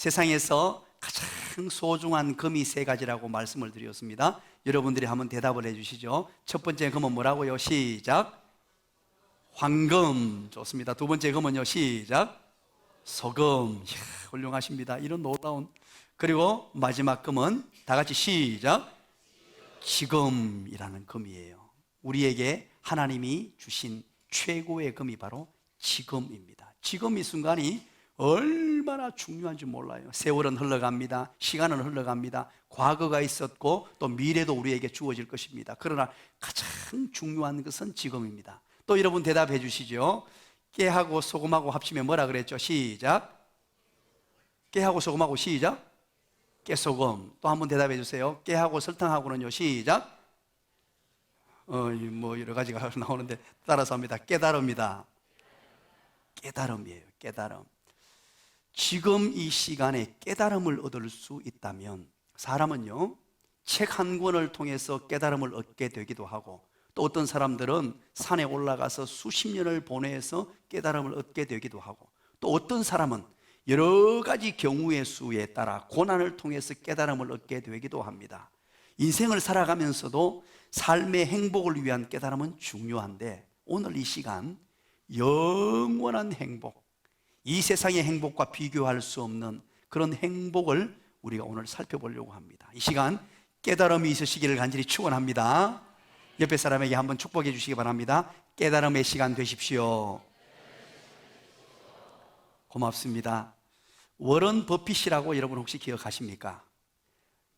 세상에서 가장 소중한 금이 세 가지라고 말씀을 드렸습니다. 여러분들이 한번 대답을 해주시죠. 첫 번째 금은 뭐라고요? 시작. 황금. 좋습니다. 두 번째 금은요? 시작. 소금. 이야, 훌륭하십니다. 이런 놀라운. 그리고 마지막 금은 다 같이 시작. 지금이라는 금이에요. 우리에게 하나님이 주신 최고의 금이 바로 지금입니다. 지금 이 순간이 얼마나 중요한지 몰라요. 세월은 흘러갑니다. 시간은 흘러갑니다. 과거가 있었고 또 미래도 우리에게 주어질 것입니다. 그러나 가장 중요한 것은 지금입니다. 또 여러분 대답해 주시죠. 깨하고 소금하고 합치면 뭐라 그랬죠? 시작. 깨하고 소금하고 시작. 깨소금. 또 한번 대답해 주세요. 깨하고 설탕하고는요. 시작. 뭐 여러 가지가 나오는데 따라서 합니다. 깨달음이다. 깨달음이에요. 깨달음. 지금 이 시간에 깨달음을 얻을 수 있다면 사람은요, 책 한 권을 통해서 깨달음을 얻게 되기도 하고, 또 어떤 사람들은 산에 올라가서 수십 년을 보내서 깨달음을 얻게 되기도 하고, 또 어떤 사람은 여러 가지 경우의 수에 따라 고난을 통해서 깨달음을 얻게 되기도 합니다. 인생을 살아가면서도 삶의 행복을 위한 깨달음은 중요한데, 오늘 이 시간 영원한 행복, 이 세상의 행복과 비교할 수 없는 그런 행복을 우리가 오늘 살펴보려고 합니다. 이 시간 깨달음이 있으시기를 간절히 축원합니다. 옆에 사람에게 한번 축복해 주시기 바랍니다. 깨달음의 시간 되십시오. 고맙습니다. 워런 버핏이라고 여러분 혹시 기억하십니까?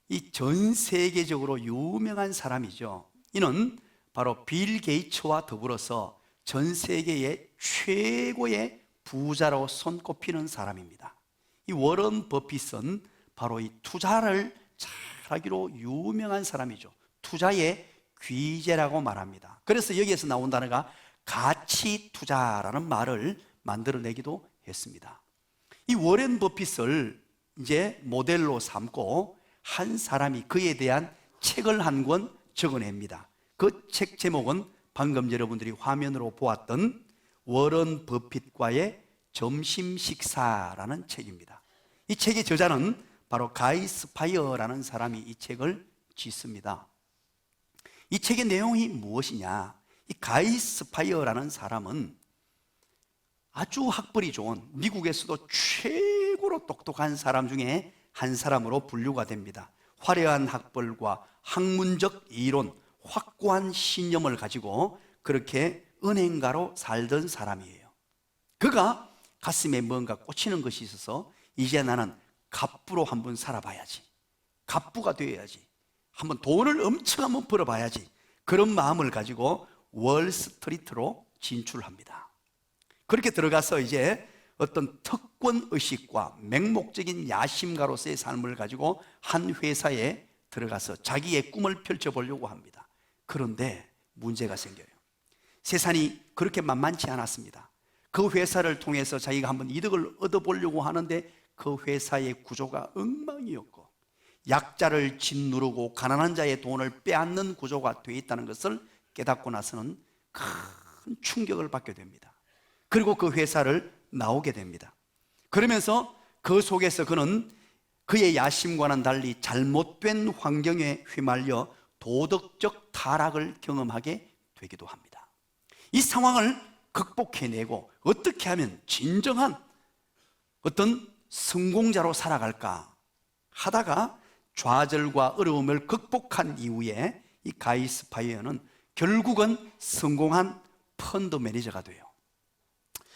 이 전 세계적으로 유명한 사람이죠. 이는 바로 빌 게이츠와 더불어서 전 세계의 최고의 부자로 손꼽히는 사람입니다. 이 워런 버핏은 바로 이 투자를 잘하기로 유명한 사람이죠. 투자의 귀재라고 말합니다. 그래서 여기에서 나온 단어가 가치 투자라는 말을 만들어내기도 했습니다. 이 워런 버핏을 이제 모델로 삼고 한 사람이 그에 대한 책을 한 권 적어냅니다. 그 책 제목은 방금 여러분들이 화면으로 보았던 워런 버핏과의 점심 식사라는 책입니다. 이 책의 저자는 바로 가이 스파이어라는 사람이 이 책을 짓습니다. 이 책의 내용이 무엇이냐? 이 가이 스파이어라는 사람은 아주 학벌이 좋은, 미국에서도 최고로 똑똑한 사람 중에 한 사람으로 분류가 됩니다. 화려한 학벌과 학문적 이론, 확고한 신념을 가지고 그렇게 은행가로 살던 사람이에요. 그가 가슴에 뭔가 꽂히는 것이 있어서 이제 나는 갑부로 한번 살아봐야지, 갑부가 되어야지, 한번 돈을 엄청 한번 벌어봐야지, 그런 마음을 가지고 월스트리트로 진출합니다. 그렇게 들어가서 이제 어떤 특권의식과 맹목적인 야심가로서의 삶을 가지고 한 회사에 들어가서 자기의 꿈을 펼쳐보려고 합니다. 그런데 문제가 생겨요. 세상이 그렇게 만만치 않았습니다. 그 회사를 통해서 자기가 한번 이득을 얻어보려고 하는데 그 회사의 구조가 엉망이었고, 약자를 짓누르고 가난한 자의 돈을 빼앗는 구조가 되어 있다는 것을 깨닫고 나서는 큰 충격을 받게 됩니다. 그리고 그 회사를 나오게 됩니다. 그러면서 그 속에서 그는 그의 야심과는 달리 잘못된 환경에 휘말려 도덕적 타락을 경험하게 되기도 합니다. 이 상황을 극복해내고 어떻게 하면 진정한 어떤 성공자로 살아갈까 하다가 좌절과 어려움을 극복한 이후에 이 가이 스파이어는 결국은 성공한 펀드 매니저가 돼요.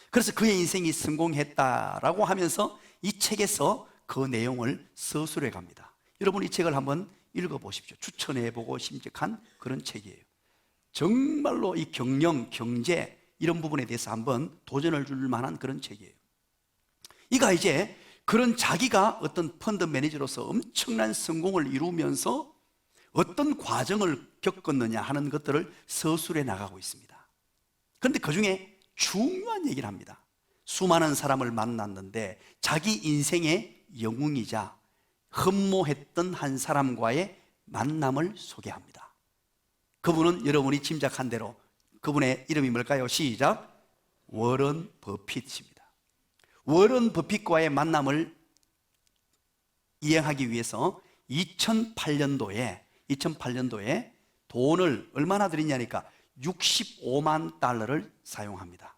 그래서 그의 인생이 성공했다라고 하면서 이 책에서 그 내용을 서술해 갑니다. 여러분 이 책을 한번 읽어보십시오. 추천해보고 심직한 그런 책이에요. 정말로 이 경영, 경제 이런 부분에 대해서 한번 도전을 줄 만한 그런 책이에요. 이가 이제 그런 자기가 어떤 펀드 매니저로서 엄청난 성공을 이루면서 어떤 과정을 겪었느냐 하는 것들을 서술해 나가고 있습니다. 그런데 그 중에 중요한 얘기를 합니다. 수많은 사람을 만났는데 자기 인생의 영웅이자 흠모했던 한 사람과의 만남을 소개합니다. 그분은 여러분이 짐작한 대로 그분의 이름이 뭘까요? 시작. 워런 버핏입니다. 워런 버핏과의 만남을 이행하기 위해서 2008년도에 돈을 얼마나 들이냐니까 65만 달러를 사용합니다.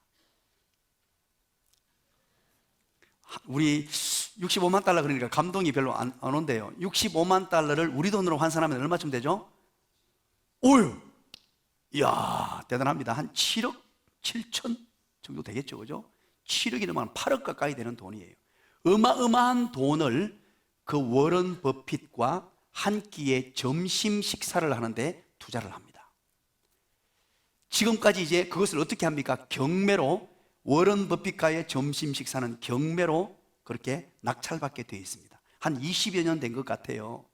우리 65만 달러 그러니까 감동이 별로 안 온대요. 65만 달러를 우리 돈으로 환산하면 얼마쯤 되죠? 오유! 이야, 대단합니다. 한 7억 7천 정도 되겠죠, 그죠? 7억이 넘으면 8억 가까이 되는 돈이에요. 어마어마한 돈을 그 워런 버핏과 한 끼의 점심 식사를 하는데 투자를 합니다. 지금까지 이제 그것을 어떻게 합니까? 경매로, 워런 버핏과의 점심 식사는 경매로 그렇게 낙찰받게 되어 있습니다. 한 20여 년 된 것 같아요.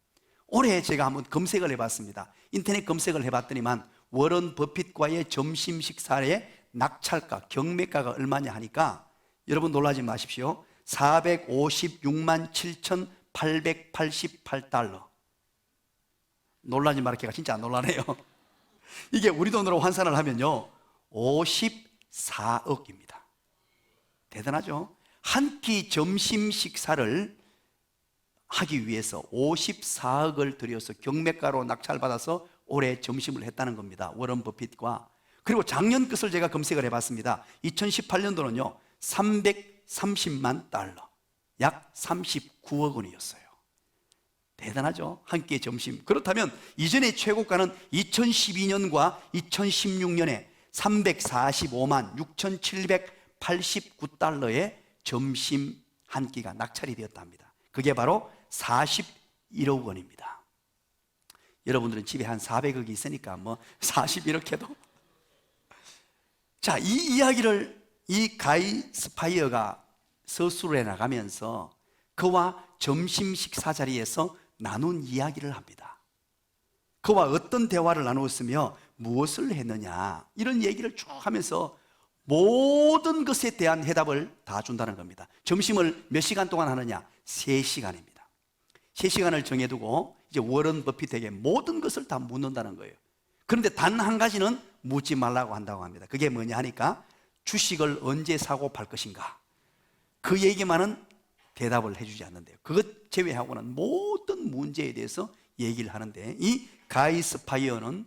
올해 제가 한번 검색을 해봤습니다. 인터넷 검색을 해봤더니만 워런 버핏과의 점심 식사의 낙찰가, 경매가가 얼마냐 하니까 여러분 놀라지 마십시오. 456만 7,888달러. 놀라지 말게가 진짜 안 놀라네요. 이게 우리 돈으로 환산을 하면요 54억입니다. 대단하죠? 한 끼 점심 식사를 하기 위해서 54억을 들여서 경매가로 낙찰받아서 올해 점심을 했다는 겁니다. 워런 버핏과. 그리고 작년 것을 제가 검색을 해봤습니다. 2018년도는요 330만 달러, 약 39억 원이었어요. 대단하죠? 한 끼의 점심. 그렇다면 이전의 최고가는 2012년과 2016년에 345만 6,789달러의 점심 한 끼가 낙찰이 되었답니다. 그게 바로 41억 원입니다. 여러분들은 집에 한 400억이 있으니까 뭐 41억 해도. 자, 이 이야기를 이 가이 스파이어가 서술해 나가면서 그와 점심 식사 자리에서 나눈 이야기를 합니다. 그와 어떤 대화를 나누었으며 무엇을 했느냐, 이런 얘기를 쭉 하면서 모든 것에 대한 해답을 다 준다는 겁니다. 점심을 몇 시간 동안 하느냐? 3시간입니다 3시간을 정해두고 이제 워런 버핏에게 모든 것을 다 묻는다는 거예요. 그런데 단 한 가지는 묻지 말라고 한다고 합니다. 그게 뭐냐 하니까 주식을 언제 사고 팔 것인가, 그 얘기만은 대답을 해주지 않는데요. 그것 제외하고는 모든 문제에 대해서 얘기를 하는데, 이 가이 스파이어는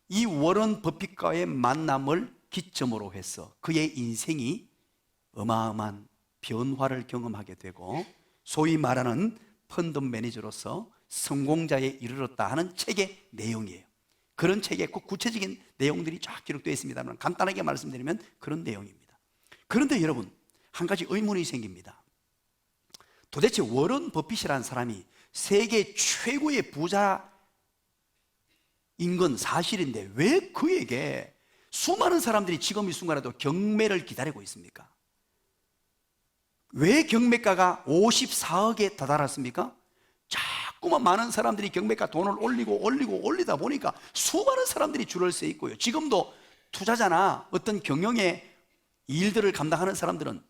이 워런 버핏과의 만남을 기점으로 해서 그의 인생이 어마어마한 변화를 경험하게 되고 소위 말하는 펀드 매니저로서 성공자에 이르렀다 하는 책의 내용이에요. 그런 책에 구체적인 내용들이 쫙 기록되어 있습니다만 간단하게 말씀드리면 그런 내용입니다. 그런데 여러분, 한 가지 의문이 생깁니다. 도대체 워런 버핏이라는 사람이 세계 최고의 부자인 건 사실인데 왜 그에게 수많은 사람들이 지금 이 순간에도 경매를 기다리고 있습니까? 왜 경매가가 54억에 다다랐습니까? 자꾸만 많은 사람들이 경매가 돈을 올리다 보니까 수많은 사람들이 줄을 서 있고요. 지금도 투자자나 어떤 경영의 일들을 감당하는 사람들은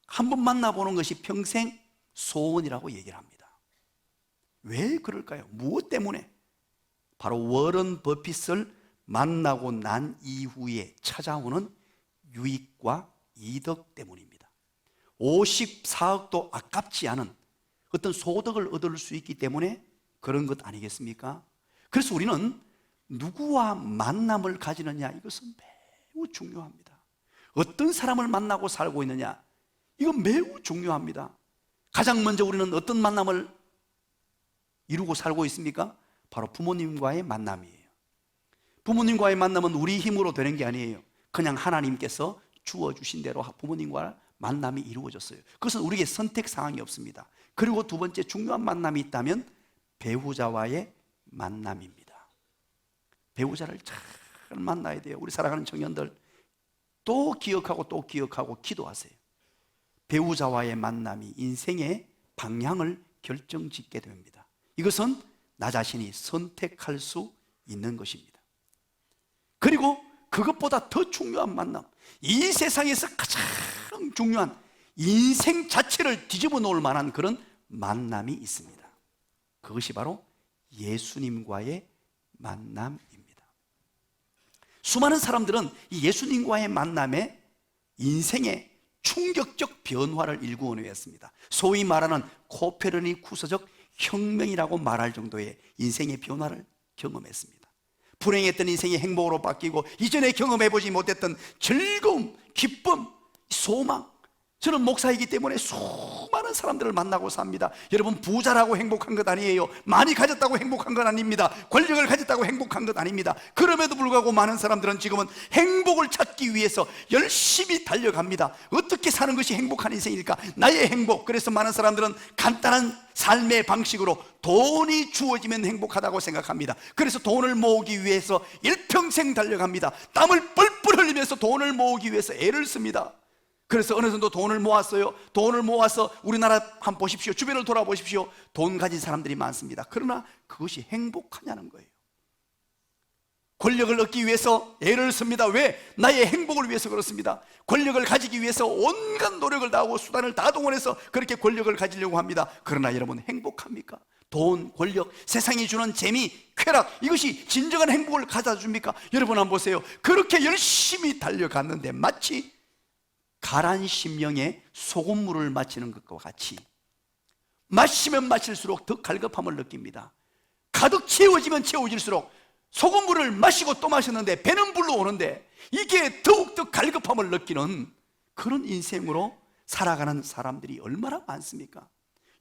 한 번 만나보는 것이 평생 소원이라고 얘기를 합니다. 왜 그럴까요? 무엇 때문에? 바로 워런 버핏을 만나고 난 이후에 찾아오는 유익과 이득 때문입니다. 54억도 아깝지 않은 어떤 소득을 얻을 수 있기 때문에 그런 것 아니겠습니까? 그래서 우리는 누구와 만남을 가지느냐, 이것은 매우 중요합니다. 어떤 사람을 만나고 살고 있느냐, 이건 매우 중요합니다. 가장 먼저 우리는 어떤 만남을 이루고 살고 있습니까? 바로 부모님과의 만남이에요. 부모님과의 만남은 우리 힘으로 되는 게 아니에요. 그냥 하나님께서 주어주신 대로 부모님과 만남이 이루어졌어요. 그것은 우리에게 선택 사항이 없습니다. 그리고 두 번째 중요한 만남이 있다면 배우자와의 만남입니다. 배우자를 잘 만나야 돼요. 우리 사랑하는 청년들, 또 기억하고 기도하세요. 배우자와의 만남이 인생의 방향을 결정짓게 됩니다. 이것은 나 자신이 선택할 수 있는 것입니다. 그리고 그것보다 더 중요한 만남, 이 세상에서 가장 중요한 인생 자체를 뒤집어 놓을 만한 그런 만남이 있습니다. 그것이 바로 예수님과의 만남입니다. 수많은 사람들은 이 예수님과의 만남에 인생의 충격적 변화를 일구어 내었습니다. 소위 말하는 코페르니쿠스적 혁명이라고 말할 정도의 인생의 변화를 경험했습니다. 불행했던 인생이 행복으로 바뀌고 이전에 경험해보지 못했던 즐거움, 기쁨, 소망. 저는 목사이기 때문에 수많은 사람들을 만나고 삽니다. 여러분, 부자라고 행복한 것 아니에요. 많이 가졌다고 행복한 건 아닙니다. 권력을 가졌다고 행복한 것 아닙니다. 그럼에도 불구하고 많은 사람들은 지금은 행복을 찾기 위해서 열심히 달려갑니다. 어떻게 사는 것이 행복한 인생일까? 나의 행복. 그래서 많은 사람들은 간단한 삶의 방식으로 돈이 주어지면 행복하다고 생각합니다. 그래서 돈을 모으기 위해서 일평생 달려갑니다. 땀을 뻘뻘 흘리면서 돈을 모으기 위해서 애를 씁니다. 그래서 어느 정도 돈을 모았어요. 돈을 모아서 우리나라 한번 보십시오. 주변을 돌아보십시오. 돈 가진 사람들이 많습니다. 그러나 그것이 행복하냐는 거예요. 권력을 얻기 위해서 애를 씁니다. 왜? 나의 행복을 위해서 그렇습니다. 권력을 가지기 위해서 온갖 노력을 다하고 수단을 다 동원해서 그렇게 권력을 가지려고 합니다. 그러나 여러분, 행복합니까? 돈, 권력, 세상이 주는 재미, 쾌락, 이것이 진정한 행복을 가져다 줍니까? 여러분 한번 보세요. 그렇게 열심히 달려갔는데 마치 가란 심령에 소금물을 마시는 것과 같이 마시면 마실수록 더 갈급함을 느낍니다. 가득 채워지면 채워질수록 소금물을 마시고 또 마셨는데 배는 불러오는데 이게 더욱더 갈급함을 느끼는 그런 인생으로 살아가는 사람들이 얼마나 많습니까?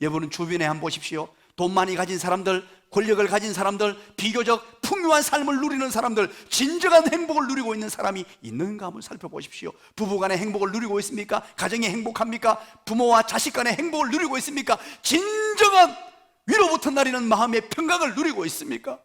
여러분은 주변에 한번 보십시오. 돈 많이 가진 사람들, 권력을 가진 사람들, 비교적 풍요한 삶을 누리는 사람들, 진정한 행복을 누리고 있는 사람이 있는가 한번 살펴보십시오. 부부간의 행복을 누리고 있습니까? 가정이 행복합니까? 부모와 자식 간의 행복을 누리고 있습니까? 진정한 위로부터 나리는 마음의 평강을 누리고 있습니까?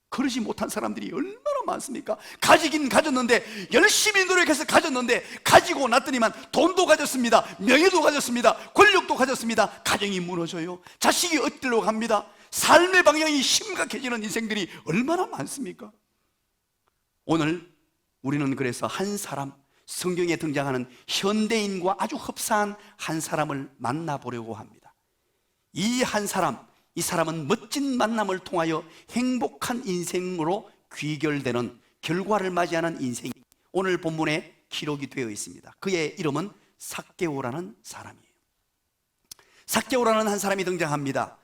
그러지 못한 사람들이 얼마나 많습니까? 가지긴 가졌는데, 열심히 노력해서 가졌는데, 가지고 났더니만 돈도 가졌습니다. 명예도 가졌습니다. 권력도 가졌습니다. 가정이 무너져요. 자식이 어디로 갑니다. 삶의 방향이 심각해지는 인생들이 얼마나 많습니까? 오늘 우리는 그래서 한 사람, 성경에 등장하는 현대인과 아주 흡사한 한 사람을 만나보려고 합니다. 이 한 사람, 이 사람은 멋진 만남을 통하여 행복한 인생으로 귀결되는 결과를 맞이하는 인생이 오늘 본문에 기록이 되어 있습니다. 그의 이름은 삭개오라는 사람이에요. 삭개오라는 한 사람이 등장합니다.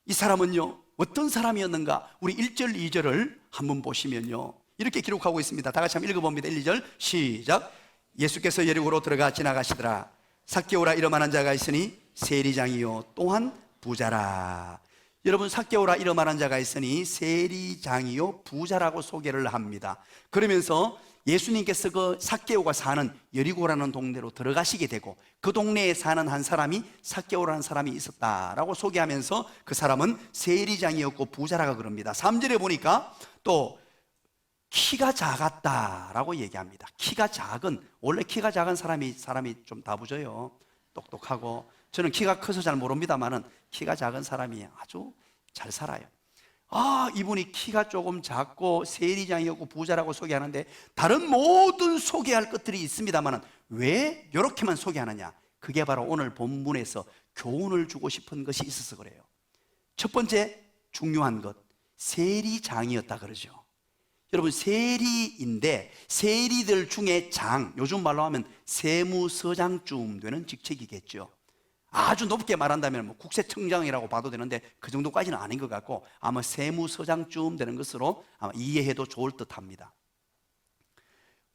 이 사람은요, 어떤 사람이었는가? 우리 1절, 2절을 한번 보시면요, 이렇게 기록하고 있습니다. 다 같이 한번 읽어봅니다. 1, 2절 시작. 예수께서 여리고로 들어가 지나가시더라. 삭개오라 이름하는 자가 있으니 세리장이요 또한 부자라. 여러분, 삭개오라 이름하는 자가 있으니 세리장이요 부자라고 소개를 합니다. 그러면서 예수님께서 그 삭개오가 사는 여리고라는 동네로 들어가시게 되고 그 동네에 사는 한 사람이 삭개오라는 사람이 있었다라고 소개하면서 그 사람은 세리장이었고 부자라고 그럽니다. 3절에 보니까 또 키가 작았다라고 얘기합니다. 키가 작은, 원래 키가 작은 사람이 좀 다부져요. 똑똑하고. 저는 키가 커서 잘 모릅니다만은 키가 작은 사람이 아주 잘 살아요. 이분이 키가 조금 작고 세리장이었고 부자라고 소개하는데 다른 모든 소개할 것들이 있습니다만은 왜 이렇게만 소개하느냐? 그게 바로 오늘 본문에서 교훈을 주고 싶은 것이 있어서 그래요. 첫 번째 중요한 것, 세리장이었다 그러죠. 여러분, 세리인데 세리들 중에 장, 요즘 말로 하면 세무서장쯤 되는 직책이겠죠. 아주 높게 말한다면 뭐 국세청장이라고 봐도 되는데 그 정도까지는 아닌 것 같고 아마 세무서장쯤 되는 것으로 아마 이해해도 좋을 듯합니다.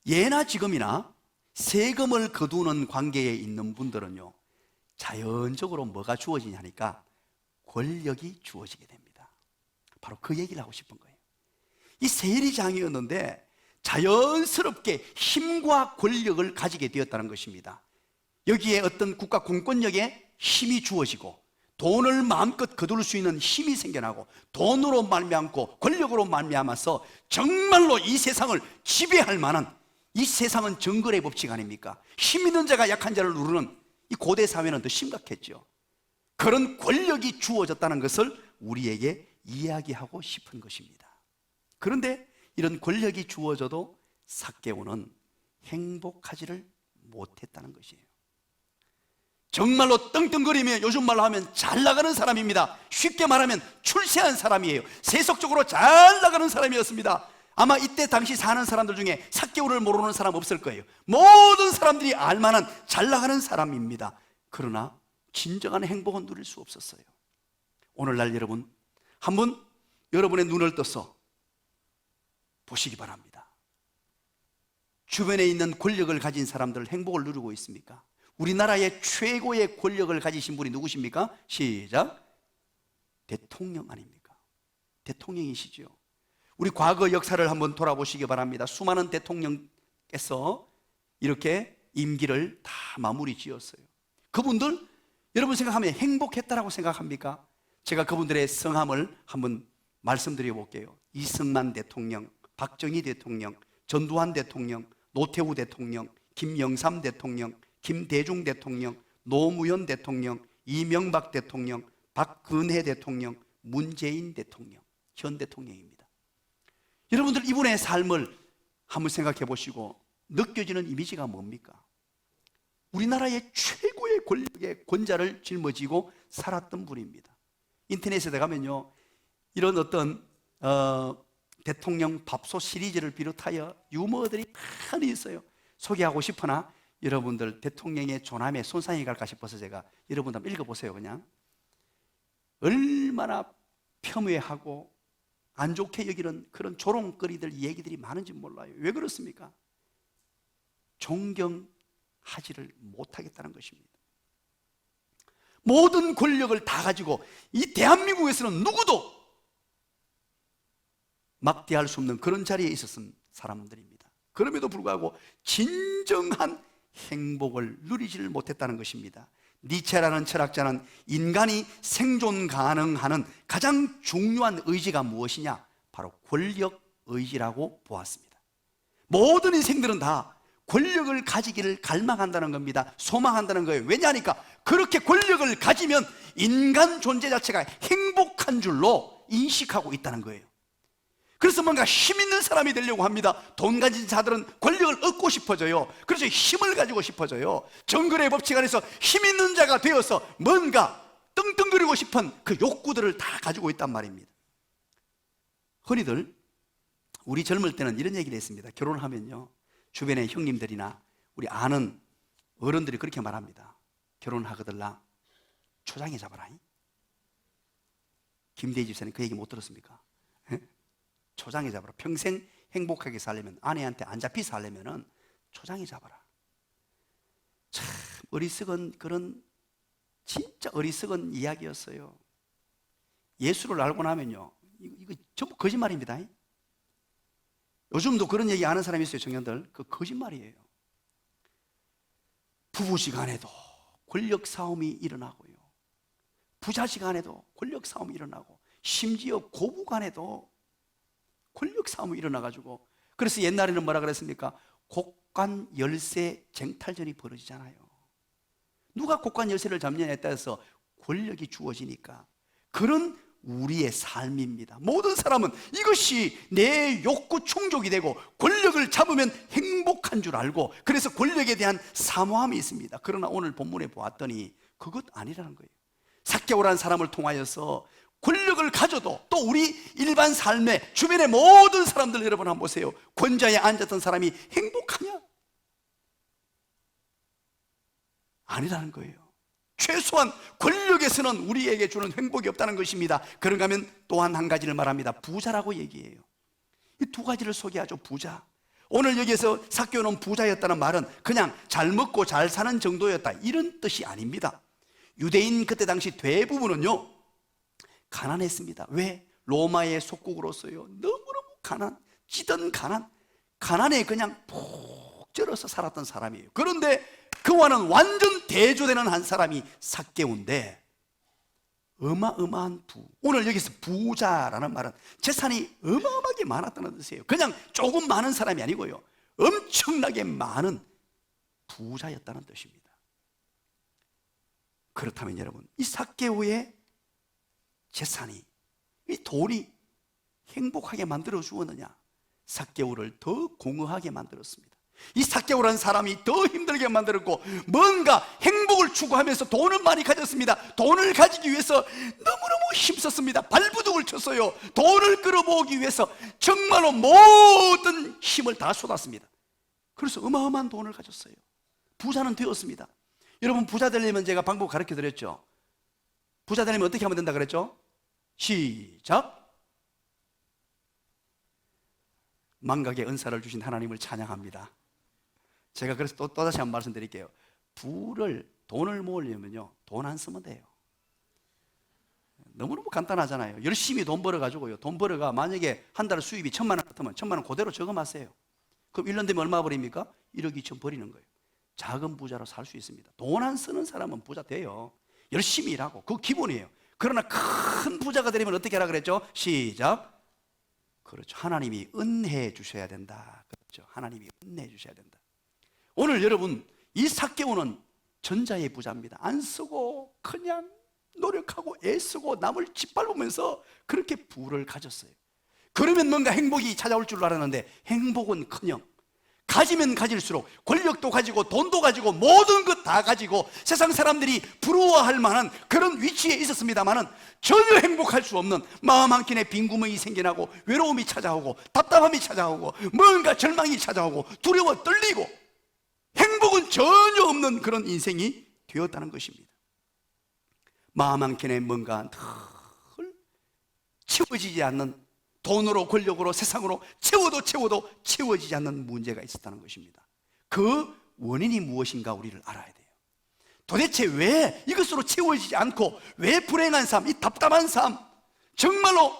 예나 지금이나 세금을 거두는 관계에 있는 분들은요, 자연적으로 뭐가 주어지냐니까 권력이 주어지게 됩니다. 바로 그 얘기를 하고 싶은 거예요. 이 세리장이었는데 자연스럽게 힘과 권력을 가지게 되었다는 것입니다. 여기에 어떤 국가 공권력에 힘이 주어지고 돈을 마음껏 거둘 수 있는 힘이 생겨나고 돈으로 말미암고 권력으로 말미암아서 정말로 이 세상을 지배할 만한, 이 세상은 정글의 법칙 아닙니까? 힘 있는 자가 약한 자를 누르는 이 고대 사회는 더 심각했죠. 그런 권력이 주어졌다는 것을 우리에게 이야기하고 싶은 것입니다. 그런데 이런 권력이 주어져도 삭개오는 행복하지를 못했다는 것이에요. 정말로 떵떵거리며 요즘 말로 하면 잘 나가는 사람입니다. 쉽게 말하면 출세한 사람이에요. 세속적으로 잘 나가는 사람이었습니다. 아마 이때 당시 사는 사람들 중에 삭개오를 모르는 사람 없을 거예요. 모든 사람들이 알만한 잘 나가는 사람입니다. 그러나 진정한 행복은 누릴 수 없었어요. 오늘날 여러분, 한번 여러분의 눈을 떠서 보시기 바랍니다. 주변에 있는 권력을 가진 사람들 행복을 누리고 있습니까? 우리나라의 최고의 권력을 가지신 분이 누구십니까? 시작. 대통령 아닙니까? 대통령이시죠. 우리 과거 역사를 한번 돌아보시기 바랍니다. 수많은 대통령께서 이렇게 임기를 다 마무리 지었어요. 그분들 여러분 생각하면 행복했다라고 생각합니까? 제가 그분들의 성함을 한번 말씀드려 볼게요. 이승만 대통령, 박정희 대통령, 전두환 대통령, 노태우 대통령, 김영삼 대통령, 김대중 대통령, 노무현 대통령, 이명박 대통령, 박근혜 대통령, 문재인 대통령, 현 대통령입니다. 여러분들 이분의 삶을 한번 생각해 보시고 느껴지는 이미지가 뭡니까? 우리나라의 최고의 권력의 권자를 짊어지고 살았던 분입니다. 인터넷에 가면요, 이런 어떤 대통령 밥솥 시리즈를 비롯하여 유머들이 많이 있어요. 소개하고 싶으나 여러분들 대통령의 존함에 손상이 갈까 싶어서 제가 여러분들 한번 읽어보세요. 그냥 얼마나 폄훼하고 안 좋게 여기는 그런 조롱거리들 얘기들이 많은지 몰라요. 왜 그렇습니까? 존경하지를 못하겠다는 것입니다. 모든 권력을 다 가지고 이 대한민국에서는 누구도 막대할 수 없는 그런 자리에 있었던 사람들입니다. 그럼에도 불구하고 진정한 행복을 누리지를 못했다는 것입니다. 니체라는 철학자는 인간이 생존 가능하는 가장 중요한 의지가 무엇이냐? 바로 권력 의지라고 보았습니다. 모든 인생들은 다 권력을 가지기를 갈망한다는 겁니다. 소망한다는 거예요. 왜냐하니까 그렇게 권력을 가지면 인간 존재 자체가 행복한 줄로 인식하고 있다는 거예요. 그래서 뭔가 힘 있는 사람이 되려고 합니다. 돈 가진 자들은 권력을 얻고 싶어져요. 그래서 힘을 가지고 싶어져요. 정글의 법칙 안에서 힘 있는 자가 되어서 뭔가 떵떵거리고 싶은 그 욕구들을 다 가지고 있단 말입니다. 흔히들 우리 젊을 때는 이런 얘기를 했습니다. 결혼을 하면요, 주변의 형님들이나 우리 아는 어른들이 그렇게 말합니다. 결혼을 하거들라 초장에 잡아라. 김대희 집사님 그 얘기 못 들었습니까? 초장에 잡아라. 평생 행복하게 살려면, 아내한테 안 잡히 살려면 초장에 잡아라. 참 어리석은 그런 진짜 어리석은 이야기였어요. 예수를 알고 나면요, 이거 전부 거짓말입니다. 요즘도 그런 얘기 아는 사람이 있어요. 청년들, 그 거짓말이에요. 부부시간에도 권력 싸움이 일어나고요, 부자시간에도 권력 싸움이 일어나고, 심지어 고부간에도 권력 싸움이 일어나가지고, 그래서 옛날에는 뭐라 그랬습니까? 곡간 열쇠 쟁탈전이 벌어지잖아요. 누가 곡간 열쇠를 잡느냐에 따라서 권력이 주어지니까. 그런 우리의 삶입니다. 모든 사람은 이것이 내 욕구 충족이 되고 권력을 잡으면 행복한 줄 알고, 그래서 권력에 대한 사모함이 있습니다. 그러나 오늘 본문에 보았더니 그것 아니라는 거예요. 삭개오라는 사람을 통하여서 권력을 가져도, 또 우리 일반 삶의 주변의 모든 사람들 여러분 한번 보세요. 권좌에 앉았던 사람이 행복하냐? 아니라는 거예요. 최소한 권력에서는 우리에게 주는 행복이 없다는 것입니다. 그런가 하면 또한 한 가지를 말합니다. 부자라고 얘기해요. 이 두 가지를 소개하죠. 부자. 오늘 여기에서 삭개오는 부자였다는 말은 그냥 잘 먹고 잘 사는 정도였다, 이런 뜻이 아닙니다. 유대인 그때 당시 대부분은요 가난했습니다. 왜? 로마의 속국으로서요 너무너무 찌든 가난에 그냥 푹 절어서 살았던 사람이에요. 그런데 그와는 완전 대조되는 한 사람이 삭개오인데, 어마어마한 오늘 여기서 부자라는 말은 재산이 어마어마하게 많았다는 뜻이에요. 그냥 조금 많은 사람이 아니고요, 엄청나게 많은 부자였다는 뜻입니다. 그렇다면 여러분, 이 삭개오의 재산이, 이 돈이 행복하게 만들어 주었느냐? 삭개오를 더 공허하게 만들었습니다. 이 삭개오라는 사람이 더 힘들게 만들었고, 뭔가 행복을 추구하면서 돈을 많이 가졌습니다. 돈을 가지기 위해서 너무너무 힘썼습니다. 발부둥을 쳤어요. 돈을 끌어모으기 위해서 정말로 모든 힘을 다 쏟았습니다. 그래서 어마어마한 돈을 가졌어요. 부자는 되었습니다. 여러분, 부자 되려면 제가 방법 가르쳐 드렸죠. 부자 되려면 어떻게 하면 된다 그랬죠? 시작. 망각의 은사를 주신 하나님을 찬양합니다. 제가 그래서 또다시 한 번 말씀드릴게요. 돈을 모으려면요, 돈 안 쓰면 돼요. 너무너무 간단하잖아요. 열심히 돈 벌어가지고요, 돈 벌어가 만약에 한 달 수입이 1,000만 원 같으면 1,000만 원 그대로 적어마세요. 그럼 1년 되면 얼마 버립니까? 1억 2천 버리는 거예요. 작은 부자로 살 수 있습니다. 돈 안 쓰는 사람은 부자 돼요. 열심히 일하고, 그거 기본이에요. 그러나 큰 부자가 되려면 어떻게 하라 그랬죠? 시작. 그렇죠. 하나님이 은혜해 주셔야 된다. 그렇죠. 하나님이 은혜해 주셔야 된다. 오늘 여러분, 이 삭개오는 전자의 부자입니다. 안 쓰고 그냥 노력하고 애쓰고 남을 짓밟으면서 그렇게 부를 가졌어요. 그러면 뭔가 행복이 찾아올 줄 알았는데 행복은커녕 가지면 가질수록 권력도 가지고 돈도 가지고 모든 것 다 가지고 세상 사람들이 부러워할 만한 그런 위치에 있었습니다마는 전혀 행복할 수 없는 마음 한켠에 빈 구멍이 생겨나고 외로움이 찾아오고 답답함이 찾아오고 뭔가 절망이 찾아오고 두려워 떨리고 행복은 전혀 없는 그런 인생이 되었다는 것입니다. 마음 한켠에 뭔가 늘 채워지지 않는, 돈으로 권력으로 세상으로 채워도 채워지지 않는 문제가 있었다는 것입니다. 그 원인이 무엇인가 우리를 알아야 돼요. 도대체 왜 이것으로 채워지지 않고 왜 불행한 삶, 이 답답한 삶, 정말로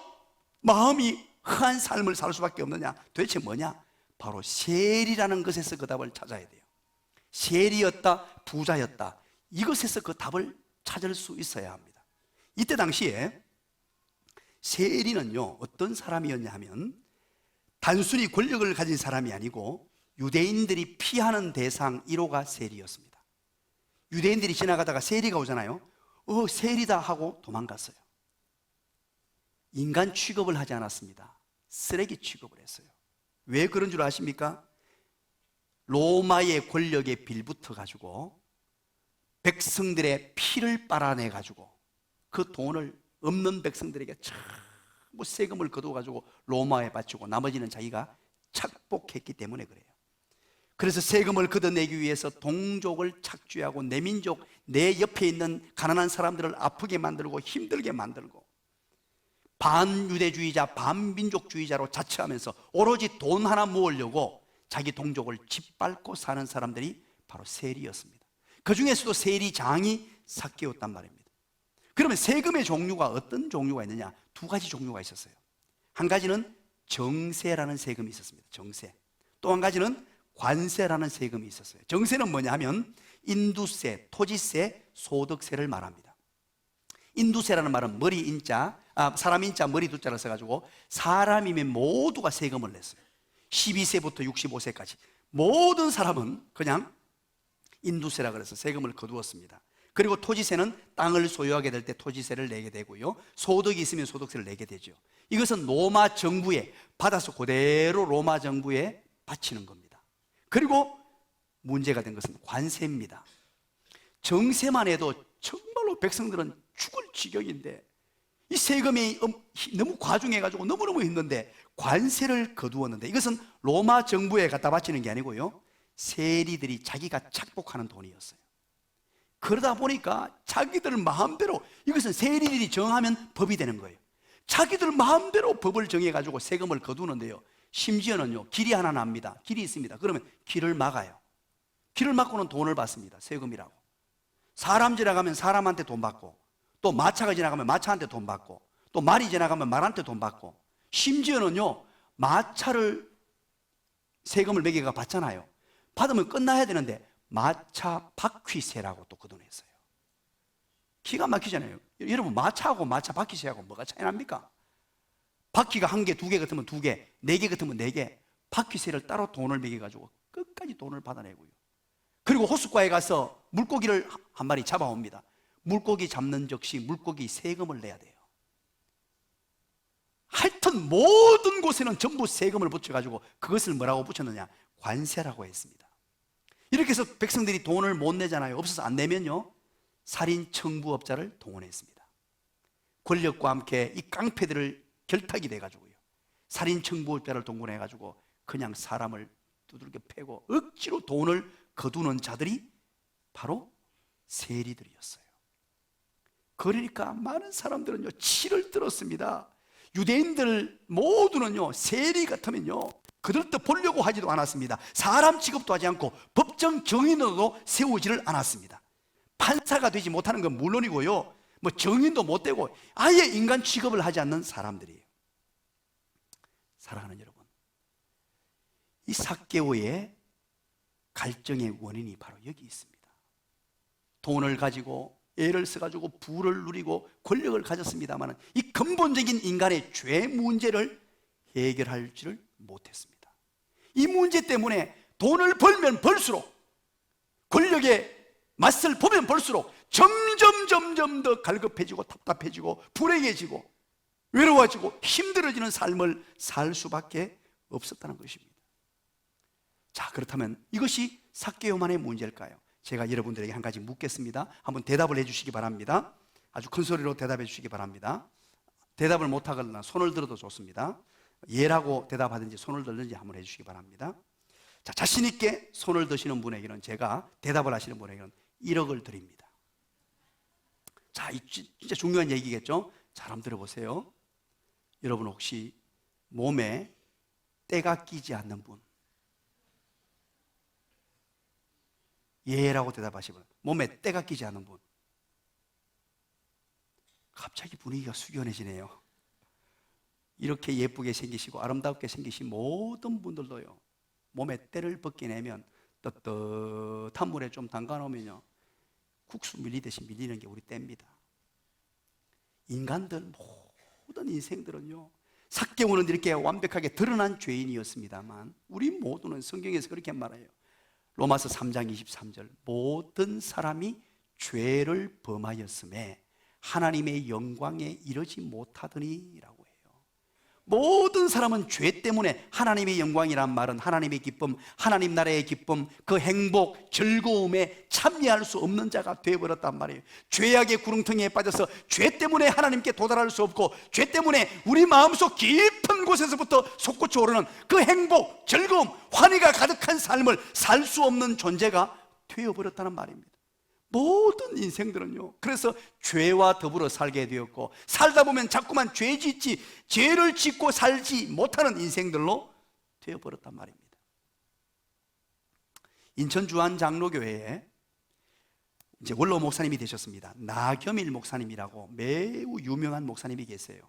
마음이 허한 삶을 살 수밖에 없느냐? 도대체 뭐냐? 바로 세리라는 것에서 그 답을 찾아야 돼요. 세리였다, 부자였다, 이것에서 그 답을 찾을 수 있어야 합니다. 이때 당시에 세리는요, 어떤 사람이었냐 하면 단순히 권력을 가진 사람이 아니고 유대인들이 피하는 대상 1호가 세리였습니다. 유대인들이 지나가다가 세리가 오잖아요. 세리다 하고 도망갔어요. 인간 취급을 하지 않았습니다. 쓰레기 취급을 했어요. 왜 그런 줄 아십니까? 로마의 권력에 빌붙어 가지고 백성들의 피를 빨아내 가지고 그 돈을 없는 백성들에게 전부 세금을 거두어 가지고 로마에 바치고 나머지는 자기가 착복했기 때문에 그래요. 그래서 세금을 걷어내기 위해서 동족을 착취하고 내 민족, 내 옆에 있는 가난한 사람들을 아프게 만들고 힘들게 만들고 반유대주의자, 반민족주의자로 자처하면서 오로지 돈 하나 모으려고 자기 동족을 짓밟고 사는 사람들이 바로 세리였습니다. 그 중에서도 세리장이 삭개오였단 말입니다. 그러면 세금의 종류가 어떤 종류가 있느냐? 2가지 종류가 있었어요. 한 가지는 정세라는 세금이 있었습니다. 정세. 또 한 가지는 관세라는 세금이 있었어요. 정세는 뭐냐 하면 인두세, 토지세, 소득세를 말합니다. 인두세라는 말은 머리 인자, 사람 인자 머리 두자를 써가지고 사람이면 모두가 세금을 냈어요. 12세부터 65세까지 모든 사람은 그냥 인두세라 그래서 세금을 거두었습니다. 그리고 토지세는 땅을 소유하게 될 때 토지세를 내게 되고요, 소득이 있으면 소득세를 내게 되죠. 이것은 로마 정부에 받아서 그대로 로마 정부에 바치는 겁니다. 그리고 문제가 된 것은 관세입니다. 정세만 해도 정말로 백성들은 죽을 지경인데 이 세금이 너무 과중해가지고 너무너무 힘든데 관세를 거두었는데, 이것은 로마 정부에 갖다 바치는 게 아니고요, 세리들이 자기가 착복하는 돈이었어요. 그러다 보니까 자기들 마음대로, 이것은 세리들이 정하면 법이 되는 거예요. 자기들 마음대로 법을 정해가지고 세금을 거두는데요, 심지어는요, 길이 하나 납니다. 길이 있습니다. 그러면 길을 막아요. 길을 막고는 돈을 받습니다. 세금이라고. 사람 지나가면 사람한테 돈 받고, 또 마차가 지나가면 마차한테 돈 받고, 또 말이 지나가면 말한테 돈 받고, 심지어는요, 마차를 세금을 매겨가 받잖아요. 받으면 끝나야 되는데 마차 바퀴세라고 또 거둬냈어요. 기가 막히잖아요. 여러분, 마차하고 마차 바퀴세하고 뭐가 차이 납니까? 바퀴가 1개, 2개 같으면 2개, 4개 같으면 4개, 바퀴세를 따로 돈을 매겨가지고 끝까지 돈을 받아내고요. 그리고 호숫가에 가서 물고기를 한 마리 잡아옵니다. 물고기 잡는 즉시 물고기 세금을 내야 돼요. 하여튼 모든 곳에는 전부 세금을 붙여가지고 그것을 뭐라고 붙였느냐? 관세라고 했습니다. 이렇게 해서 백성들이 돈을 못 내잖아요. 없어서 안 내면요, 살인 청부업자를 동원했습니다. 권력과 함께 이 깡패들을 결탁이 돼가지고요, 살인 청부업자를 동원해가지고 그냥 사람을 두들겨 패고 억지로 돈을 거두는 자들이 바로 세리들이었어요. 그러니까 많은 사람들은요 치를 들었습니다. 유대인들 모두는요 세리 같으면요 그들 뜻 보려고 하지도 않았습니다. 사람 취급도 하지 않고 법정 정인으로도 세우지를 않았습니다. 판사가 되지 못하는 건 물론이고요, 뭐 정인도 못 되고 아예 인간 취급을 하지 않는 사람들이에요. 사랑하는 여러분, 이 삭개오의 갈증의 원인이 바로 여기 있습니다. 돈을 가지고 애를 써가지고 부를 누리고 권력을 가졌습니다만 이 근본적인 인간의 죄 문제를 해결할 줄을 못했습니다. 이 문제 때문에 돈을 벌면 벌수록, 권력의 맛을 보면 볼수록 점점 더 갈급해지고 답답해지고 불행해지고 외로워지고 힘들어지는 삶을 살 수밖에 없었다는 것입니다. 자, 그렇다면 이것이 삭개오만의 문제일까요? 제가 여러분들에게 한 가지 묻겠습니다. 한번 대답을 해주시기 바랍니다. 아주 큰 소리로 대답해 주시기 바랍니다. 대답을 못하거나 손을 들어도 좋습니다. 예라고 대답하든지 손을 들든지 한번 해주시기 바랍니다. 자, 자신 있게 손을 드시는 분에게는 제가, 대답을 하시는 분에게는 1억을 드립니다. 자, 이 진짜 중요한 얘기겠죠? 잘 한번 들어보세요. 여러분 혹시 몸에 때가 끼지 않는 분? 예라고 대답하시면 몸에 때가 끼지 않는 분. 갑자기 분위기가 숙연해지네요. 이렇게 예쁘게 생기시고 아름답게 생기신 모든 분들도요, 몸에 때를 벗겨내면 떳떳한 물에 좀 담가 놓으면요 국수 밀리듯이 밀리는 게 우리 때입니다. 인간들 모든 인생들은요 삭개오는 이렇게 완벽하게 드러난 죄인이었습니다만 우리 모두는 성경에서 그렇게 말해요. 로마서 3장 23절, 모든 사람이 죄를 범하였음에 하나님의 영광에 이르지 못하더니 라고 해요. 모든 사람은 죄 때문에 하나님의 영광이란 말은 하나님의 기쁨, 하나님 나라의 기쁨, 그 행복, 즐거움에 참여할 수 없는 자가 되어버렸단 말이에요. 죄악의 구렁텅이에 빠져서 죄 때문에 하나님께 도달할 수 없고 죄 때문에 우리 마음속 깊은 곳에서부터 솟구쳐 오르는 그 행복, 즐거움, 환희가 가득한 삶을 살 수 없는 존재가 되어버렸다는 말입니다. 모든 인생들은요 그래서 죄와 더불어 살게 되었고 살다 보면 자꾸만 죄를 짓고 살지 못하는 인생들로 되어버렸단 말입니다. 인천 주안 장로교회에 이제 원로 목사님이 되셨습니다. 나겸일 목사님이라고 매우 유명한 목사님이 계세요.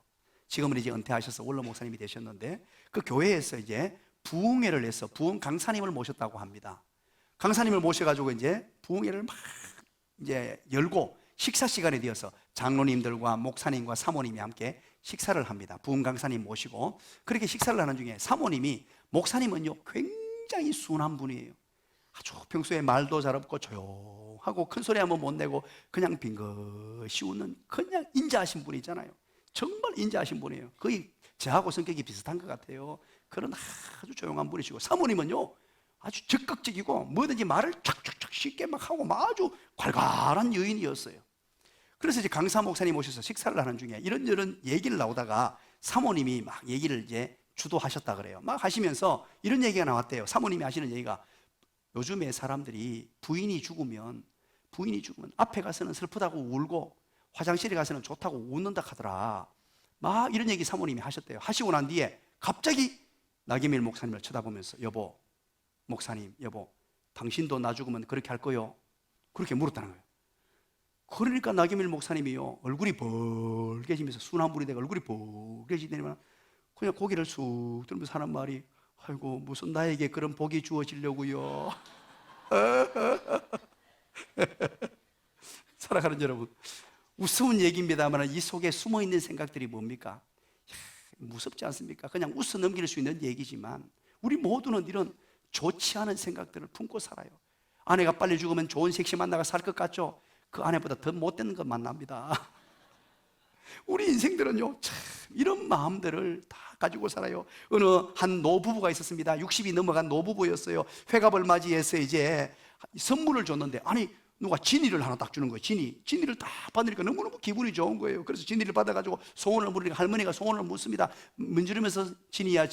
지금은 이제 은퇴하셔서 원로 목사님이 되셨는데 그 교회에서 이제 부흥회를 해서 부흥 강사님을 모셨다고 합니다. 강사님을 모셔가지고 이제 부흥회를 막 이제 열고 식사 시간에 되어서 장로님들과 목사님과 사모님이 함께 식사를 합니다. 부흥 강사님 모시고 그렇게 식사를 하는 중에 사모님이, 목사님은요 굉장히 순한 분이에요. 아주 평소에 말도 잘 없고 조용하고 큰 소리 한번 못 내고 그냥 빙긋이 웃는 그냥 인자하신 분이잖아요. 정말 인자하신 분이에요. 거의 저하고 성격이 비슷한 것 같아요. 그런 아주 조용한 분이시고, 사모님은요 아주 적극적이고 뭐든지 말을 촥촥촥 쉽게 막 하고 아주 괄괄한 여인이었어요. 그래서 이제 강사 목사님 오셔서 식사를 하는 중에 이런저런 얘기를 나오다가 사모님이 막 얘기를 이제 주도하셨다 그래요. 막 하시면서 이런 얘기가 나왔대요. 사모님이 하시는 얘기가, 요즘에 사람들이 부인이 죽으면 앞에 가서는 슬프다고 울고 화장실에 가서는 좋다고 웃는다 하더라. 막 이런 얘기 사모님이 하셨대요. 하시고 난 뒤에 갑자기 나겸일 목사님을 쳐다보면서, 목사님, 당신도 나 죽으면 그렇게 할 거요? 그렇게 물었다는 거예요. 그러니까 나겸일 목사님이요 얼굴이 벌개지면서, 순한 분이 되고 얼굴이 벌개지더니만 그냥 고개를 쑥 들면서 하는 말이, 아이고 무슨 나에게 그런 복이 주어지려고요. 사랑하는 여러분, 우스운 얘기입니다만 이 속에 숨어있는 생각들이 뭡니까? 무섭지 않습니까? 그냥 웃어 넘길 수 있는 얘기지만 우리 모두는 이런 좋지 않은 생각들을 품고 살아요. 아내가 빨리 죽으면 좋은 섹시 만나가 살 것 같죠? 그 아내보다 더 못된 것 만납니다. 우리 인생들은요 참 이런 마음들을 다 가지고 살아요. 어느 한 노부부가 있었습니다. 60이 넘어간 노부부였어요. 회갑을 맞이해서 이제 선물을 줬는데, 아니 누가 진이를 하나 딱 주는 거예요. 진이를 딱 받으니까 너무너무 기분이 좋은 거예요. 그래서 진이를 받아가지고 소원을 물으니까 할머니가 소원을 묻습니다. 문지르면서 진이야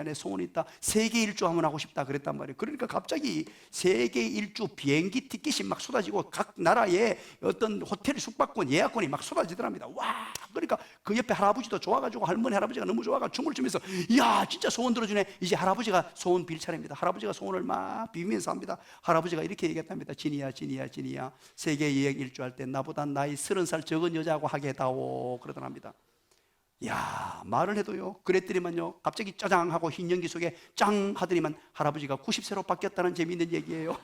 내 소원이 있다. 세계 일주 한번 하고 싶다 그랬단 말이에요. 그러니까 갑자기 세계 일주 비행기 티켓이 막 쏟아지고 각 나라의 어떤 호텔 숙박권 예약권이 막 쏟아지더랍니다. 와, 그러니까 그 옆에 할아버지도 좋아가지고 할머니 할아버지가 너무 좋아가지고 춤을 추면서 이야 진짜 소원 들어주네. 이제 할아버지가 소원 빌 차례입니다. 할아버지가 소원을 막 비비면서 합니다. 할아버지가 이렇게 얘기했답니다. 진이야 세계 여행 일주할 때 나보다 나이 30살 적은 여자하고 하게 해다오 그러더랍니다. 야, 말을 해도요 그랬더니만요 갑자기 짜장 하고 흰 연기 속에 짱 하더니만 할아버지가 90세로 바뀌었다는 재미있는 얘기예요.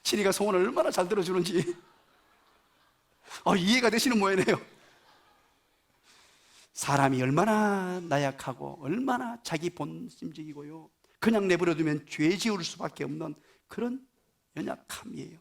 친이가 소원을 얼마나 잘 들어주는지 이해가 되시는 모양이네요. 사람이 얼마나 나약하고 얼마나 자기 본심적이고요 그냥 내버려두면 죄 지을 수밖에 없는 그런 연약함이에요.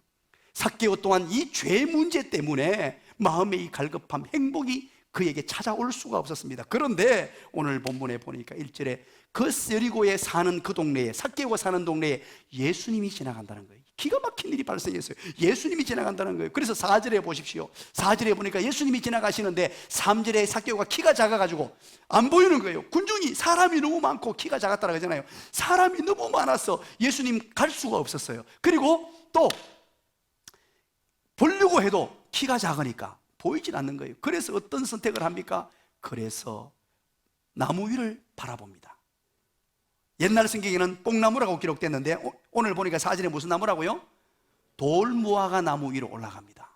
삭개오 또한 이 죄 문제 때문에 마음의 이 갈급함, 행복이 그에게 찾아올 수가 없었습니다. 그런데 오늘 본문에 보니까 1절에 그 여리고에 사는 그 동네에, 삭개오가 사는 동네에 예수님이 지나간다는 거예요. 기가 막힌 일이 발생했어요. 예수님이 지나간다는 거예요. 그래서 4절에 보십시오. 4절에 보니까 예수님이 지나가시는데 3절에 삭개오가 키가 작아가지고 안 보이는 거예요. 군중이 사람이 너무 많고 키가 작았다고 하잖아요. 사람이 너무 많아서 예수님 갈 수가 없었어요. 그리고 또 보려고 해도 키가 작으니까 보이질 않는 거예요. 그래서 어떤 선택을 합니까? 그래서 나무 위를 바라봅니다. 옛날 성경에는 뽕나무라고 기록됐는데 오늘 보니까 사진에 무슨 나무라고요? 돌무화과 나무 위로 올라갑니다.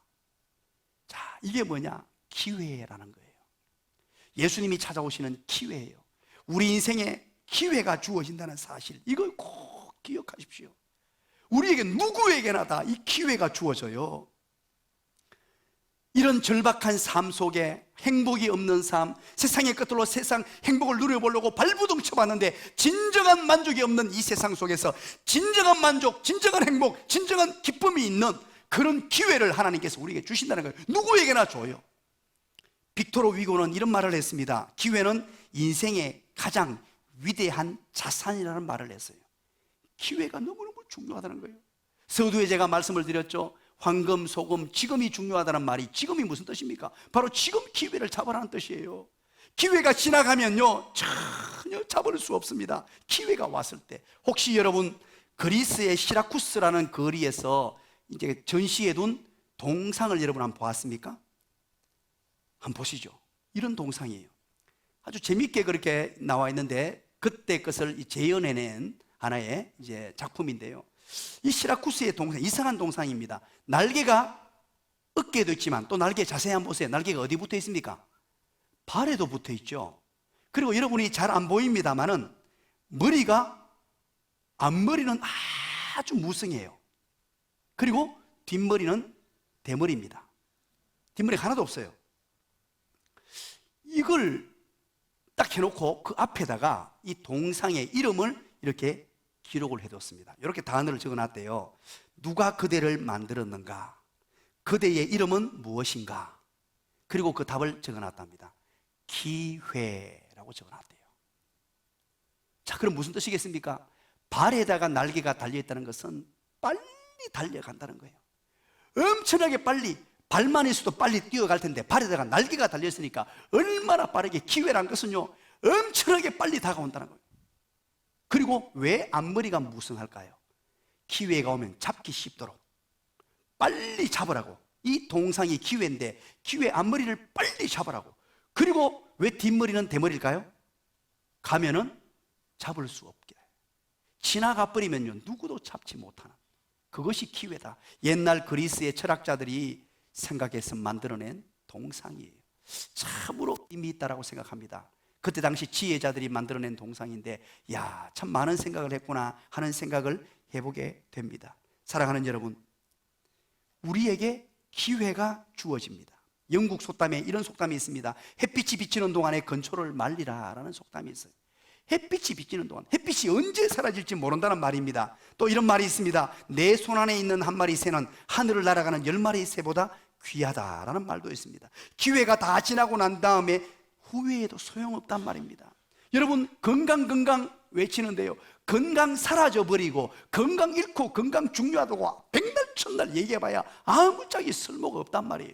자, 이게 뭐냐? 기회라는 거예요. 예수님이 찾아오시는 기회예요. 우리 인생에 기회가 주어진다는 사실, 이걸 꼭 기억하십시오. 우리에게 누구에게나 다 이 기회가 주어져요. 이런 절박한 삶 속에 행복이 없는 삶, 세상의 끝으로 세상 행복을 누려보려고 발부둥 쳐봤는데 진정한 만족이 없는 이 세상 속에서 진정한 만족, 진정한 행복, 진정한 기쁨이 있는 그런 기회를 하나님께서 우리에게 주신다는 거예요. 누구에게나 줘요. 빅토르 위고는 이런 말을 했습니다. 기회는 인생의 가장 위대한 자산이라는 말을 했어요. 기회가 너무너무 중요하다는 거예요. 서두에 제가 말씀을 드렸죠. 황금, 소금, 지금이 중요하다는 말이, 지금이 무슨 뜻입니까? 바로 지금 기회를 잡으라는 뜻이에요. 기회가 지나가면요 전혀 잡을 수 없습니다. 기회가 왔을 때. 혹시 여러분 그리스의 시라쿠스라는 거리에서 이제 전시해 둔 동상을 여러분 한번 보았습니까? 한번 보시죠. 이런 동상이에요. 아주 재밌게 그렇게 나와 있는데 그때 것을 재현해낸 하나의 이제 작품인데요. 이 시라쿠스의 동상, 이상한 동상입니다. 날개가 어깨에도 있지만 또 날개 자세히 한번 보세요. 날개가 어디 붙어 있습니까? 발에도 붙어 있죠. 그리고 여러분이 잘 안 보입니다만은 앞머리는 아주 무성해요. 그리고 뒷머리는 대머리입니다. 뒷머리가 하나도 없어요. 이걸 딱 해놓고 그 앞에다가 이 동상의 이름을 이렇게 기록을 해뒀습니다. 이렇게 단어를 적어놨대요. 누가 그대를 만들었는가? 그대의 이름은 무엇인가? 그리고 그 답을 적어놨답니다. 기회라고 적어놨대요. 자, 그럼 무슨 뜻이겠습니까? 발에다가 날개가 달려있다는 것은 빨리 달려간다는 거예요. 엄청나게 빨리, 발만 있어도 빨리 뛰어갈 텐데 발에다가 날개가 달려있으니까 얼마나 빠르게, 기회란 것은요 엄청나게 빨리 다가온다는 거예요. 그리고 왜 앞머리가 무성할까요? 기회가 오면 잡기 쉽도록 빨리 잡으라고. 이 동상이 기회인데 기회 앞머리를 빨리 잡으라고. 그리고 왜 뒷머리는 대머리일까요? 가면은 잡을 수 없게, 지나가 버리면요 누구도 잡지 못하는, 그것이 기회다. 옛날 그리스의 철학자들이 생각해서 만들어낸 동상이에요. 참으로 의미 있다라고 생각합니다. 그때 당시 지혜자들이 만들어낸 동상인데, 야, 참 많은 생각을 했구나 하는 생각을 해보게 됩니다. 사랑하는 여러분, 우리에게 기회가 주어집니다. 영국 속담에 이런 속담이 있습니다. 햇빛이 비치는 동안에 건초를 말리라 라는 속담이 있어요. 햇빛이 비치는 동안, 햇빛이 언제 사라질지 모른다는 말입니다. 또 이런 말이 있습니다. 내 손 안에 있는 한 마리 새는 하늘을 날아가는 10마리 새보다 귀하다라는 말도 있습니다. 기회가 다 지나고 난 다음에 후회해도 소용없단 말입니다. 여러분, 건강 외치는데요, 건강 사라져버리고 건강 잃고 건강 중요하다고 백날 천날 얘기해봐야 아무짝에 쓸모가 없단 말이에요.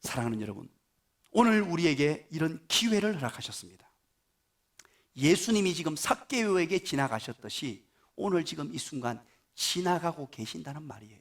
사랑하는 여러분, 오늘 우리에게 이런 기회를 허락하셨습니다. 예수님이 지금 삭개오에게 지나가셨듯이 오늘 지금 이 순간 지나가고 계신다는 말이에요.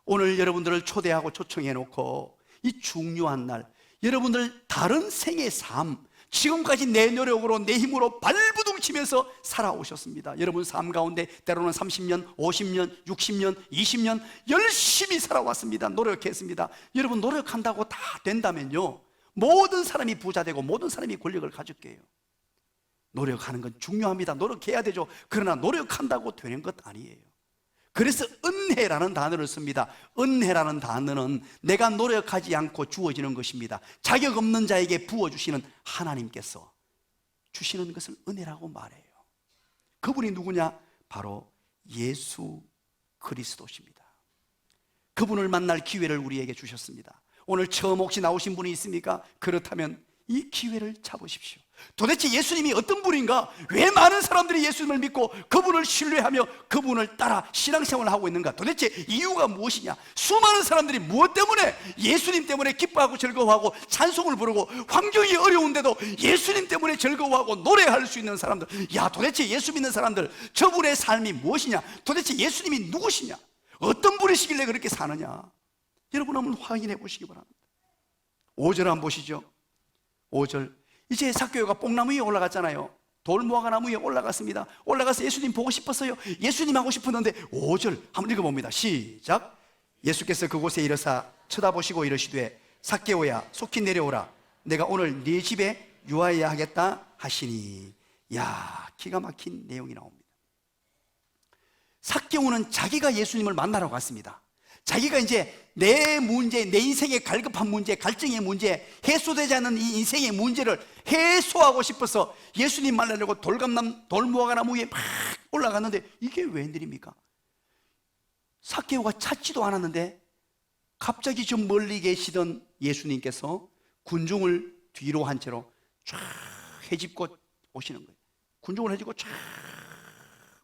오늘 여러분들을 초대하고 초청해 놓고 이 중요한 날, 여러분들 다른 생의 삶, 지금까지 내 노력으로 내 힘으로 발부둥치면서 살아오셨습니다. 여러분 삶 가운데 때로는 30년, 50년, 60년, 20년 열심히 살아왔습니다. 노력했습니다. 여러분 노력한다고 다 된다면요, 모든 사람이 부자 되고 모든 사람이 권력을 가질 거예요. 노력하는 건 중요합니다. 노력해야 되죠. 그러나 노력한다고 되는 것 아니에요. 그래서 은혜라는 단어를 씁니다. 은혜라는 단어는 내가 노력하지 않고 주어지는 것입니다. 자격 없는 자에게 부어주시는 하나님께서 주시는 것을 은혜라고 말해요. 그분이 누구냐? 바로 예수 그리스도십니다. 그분을 만날 기회를 우리에게 주셨습니다. 오늘 처음 혹시 나오신 분이 있습니까? 그렇다면 이 기회를 잡으십시오. 도대체 예수님이 어떤 분인가? 왜 많은 사람들이 예수님을 믿고 그분을 신뢰하며 그분을 따라 신앙생활을 하고 있는가? 도대체 이유가 무엇이냐? 수많은 사람들이 무엇 때문에? 예수님 때문에 기뻐하고 즐거워하고 찬송을 부르고, 환경이 어려운데도 예수님 때문에 즐거워하고 노래할 수 있는 사람들. 야, 도대체 예수 믿는 사람들, 저분의 삶이 무엇이냐? 도대체 예수님이 누구시냐? 어떤 분이시길래 그렇게 사느냐? 여러분 한번 확인해 보시기 바랍니다. 5절 한번 보시죠. 5절, 이제 삭개오가 뽕나무 위에 올라갔잖아요. 돌무화과 나무 위에 올라갔습니다. 올라가서 예수님 보고 싶었어요. 예수님 하고 싶었는데 5절 한번 읽어봅니다. 시작. 예수께서 그곳에 이르사 쳐다보시고 이르시되 삭개오야 속히 내려오라. 내가 오늘 네 집에 유하여야 하겠다 하시니. 야, 기가 막힌 내용이 나옵니다. 삭개오는 자기가 예수님을 만나러 갔습니다. 자기가 이제 내 문제, 내 인생의 갈급한 문제, 갈증의 문제, 해소되지 않는 이 인생의 문제를 해소하고 싶어서 예수님 만나려고 돌무화과 나무 위에 막 올라갔는데 이게 웬일입니까? 삭개오가 찾지도 않았는데 갑자기 좀 멀리 계시던 예수님께서 군중을 뒤로 한 채로 쫙 헤집고 오시는 거예요. 군중을 헤집고 쫙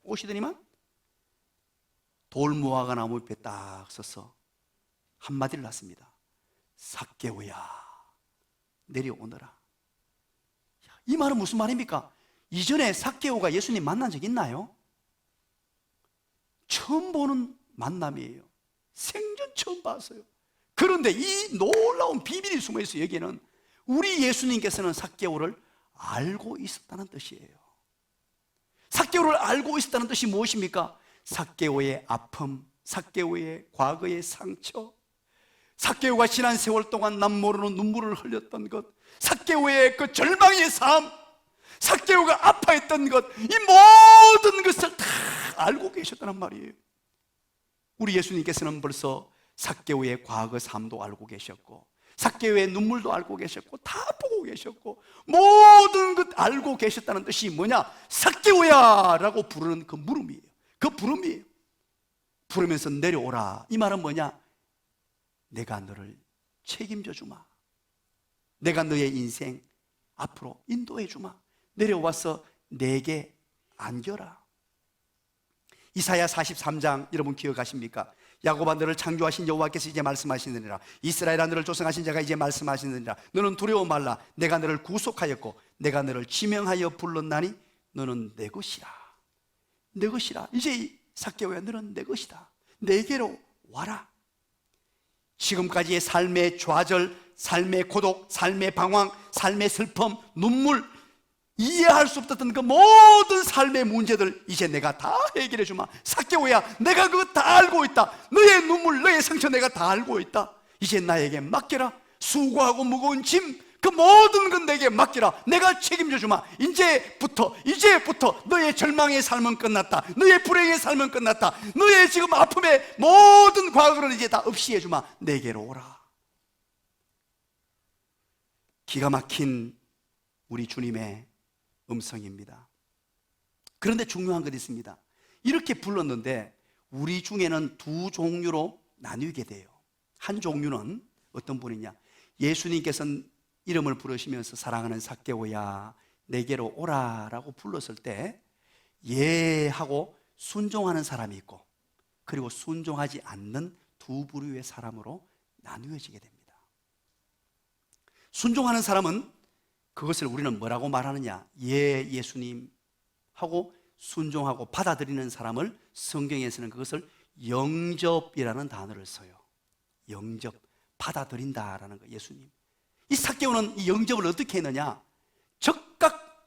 오시더니만 돌무화과 나무 옆에 딱 서서 한마디를 놨습니다. 삭개오야 내려오너라. 이 말은 무슨 말입니까? 이전에 삭개오가 예수님 만난 적 있나요? 처음 보는 만남이에요. 생전 처음 봤어요. 그런데 이 놀라운 비밀이 숨어있어요. 여기에는 우리 예수님께서는 삭개오를 알고 있었다는 뜻이에요. 삭개오를 알고 있었다는 뜻이 무엇입니까? 삭개오의 아픔, 삭개오의 과거의 상처, 삭개오가 지난 세월 동안 남 모르는 눈물을 흘렸던 것, 삭개오의 그 절망의 삶, 삭개오가 아파했던 것, 이 모든 것을 다 알고 계셨다는 말이에요. 우리 예수님께서는 벌써 삭개오의 과거 삶도 알고 계셨고, 삭개오의 눈물도 알고 계셨고, 다 보고 계셨고, 모든 것 알고 계셨다는 뜻이 뭐냐? 삭개오야 라고 부르는 그 물음이에요. 그 부름이에요. 부르면서 내려오라. 이 말은 뭐냐? 내가 너를 책임져 주마. 내가 너의 인생 앞으로 인도해 주마. 내려와서 내게 안겨라. 이사야 43장 여러분 기억하십니까? 야곱아 너를 창조하신 여호와께서 이제 말씀하시느니라. 이스라엘아 너를 조성하신 자가 이제 말씀하시느니라. 너는 두려워 말라. 내가 너를 구속하였고 내가 너를 지명하여 불렀나니 너는 내 것이라. 내 것이라. 이제 삭개오야 너는 내 것이다. 내게로 와라. 지금까지의 삶의 좌절, 삶의 고독, 삶의 방황, 삶의 슬픔, 눈물, 이해할 수 없었던 그 모든 삶의 문제들 이제 내가 다 해결해 주마. 삭개오야 내가 그거 다 알고 있다. 너의 눈물, 너의 상처 내가 다 알고 있다. 이제 나에게 맡겨라. 수고하고 무거운 짐 그 모든 건 내게 맡기라. 내가 책임져 주마. 이제부터 너의 절망의 삶은 끝났다. 너의 불행의 삶은 끝났다. 너의 지금 아픔의 모든 과거를 이제 다 없이 해주마. 내게로 오라. 기가 막힌 우리 주님의 음성입니다. 그런데 중요한 것이 있습니다. 이렇게 불렀는데 우리 중에는 두 종류로 나뉘게 돼요. 한 종류는 어떤 분이냐? 예수님께서는 이름을 부르시면서 사랑하는 삭개오야 내게로 오라라고 불렀을 때 예 하고 순종하는 사람이 있고 그리고 순종하지 않는 두 부류의 사람으로 나누어지게 됩니다. 순종하는 사람은 그것을 우리는 뭐라고 말하느냐? 예, 예수님 하고 순종하고 받아들이는 사람을 성경에서는 그것을 영접이라는 단어를 써요. 영접, 받아들인다라는 거. 예수님. 이 삭개오는 이 영접을 어떻게 했느냐? 즉각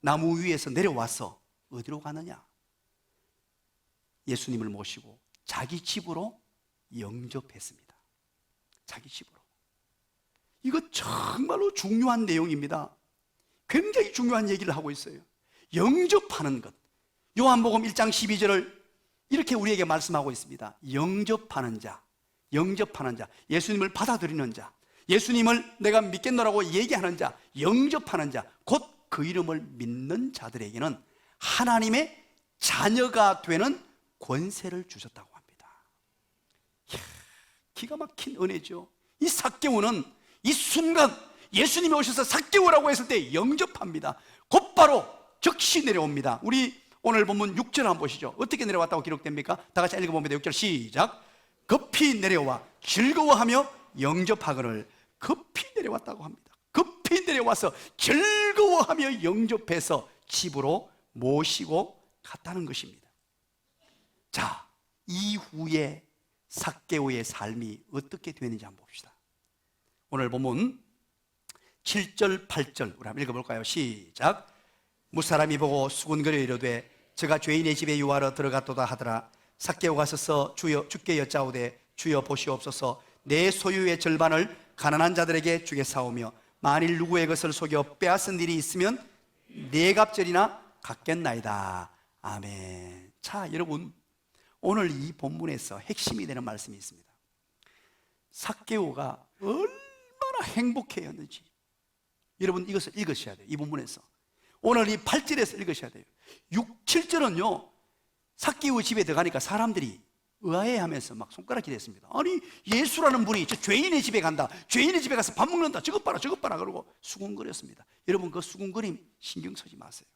나무 위에서 내려와서 어디로 가느냐? 예수님을 모시고 자기 집으로 영접했습니다. 자기 집으로. 이거 정말로 중요한 내용입니다. 굉장히 중요한 얘기를 하고 있어요. 영접하는 것. 요한복음 1장 12절을 이렇게 우리에게 말씀하고 있습니다. 영접하는 자, 영접하는 자, 예수님을 받아들이는 자, 예수님을 내가 믿겠노라고 얘기하는 자, 영접하는 자, 곧 그 이름을 믿는 자들에게는 하나님의 자녀가 되는 권세를 주셨다고 합니다. 이야, 기가 막힌 은혜죠. 이 삭개오는 이 순간 예수님이 오셔서 삭개오라고 했을 때 영접합니다. 곧바로 즉시 내려옵니다. 우리 오늘 본문 6절 한번 보시죠. 어떻게 내려왔다고 기록됩니까? 다 같이 읽어봅니다. 6절 시작. 급히 내려와 즐거워하며 영접하거늘. 급히 내려왔다고 합니다. 급히 내려와서 즐거워하며 영접해서 집으로 모시고 갔다는 것입니다. 자, 이후에 삭개오의 삶이 어떻게 되는지 한번 봅시다. 오늘 본문 7절 8절 우리 한번 읽어볼까요? 시작. 무사람이 보고 수군거려 이르되 저가 죄인의 집에 유하러 들어갔도다 하더라. 삭개오가 서서 주께 여짜오되 주여 보시옵소서 내 소유의 절반을 가난한 자들에게 주겠사오며 만일 누구의 것을 속여 빼앗은 일이 있으면 네 갑절이나 갚겠나이다. 아멘. 자, 여러분 오늘 이 본문에서 핵심이 되는 말씀이 있습니다. 삭개오가 얼마나 행복해였는지 여러분 이것을 읽으셔야 돼요. 이 본문에서 오늘 이 8절에서 읽으셔야 돼요. 6, 7절은요 삭개오 집에 들어가니까 사람들이 의아해하면서 막 손가락질 했습니다. 아니 예수라는 분이 저 죄인의 집에 간다, 죄인의 집에 가서 밥 먹는다, 저것 봐라 저것 봐라 그러고 수군거렸습니다. 여러분 그 수군거림 신경 쓰지 마세요.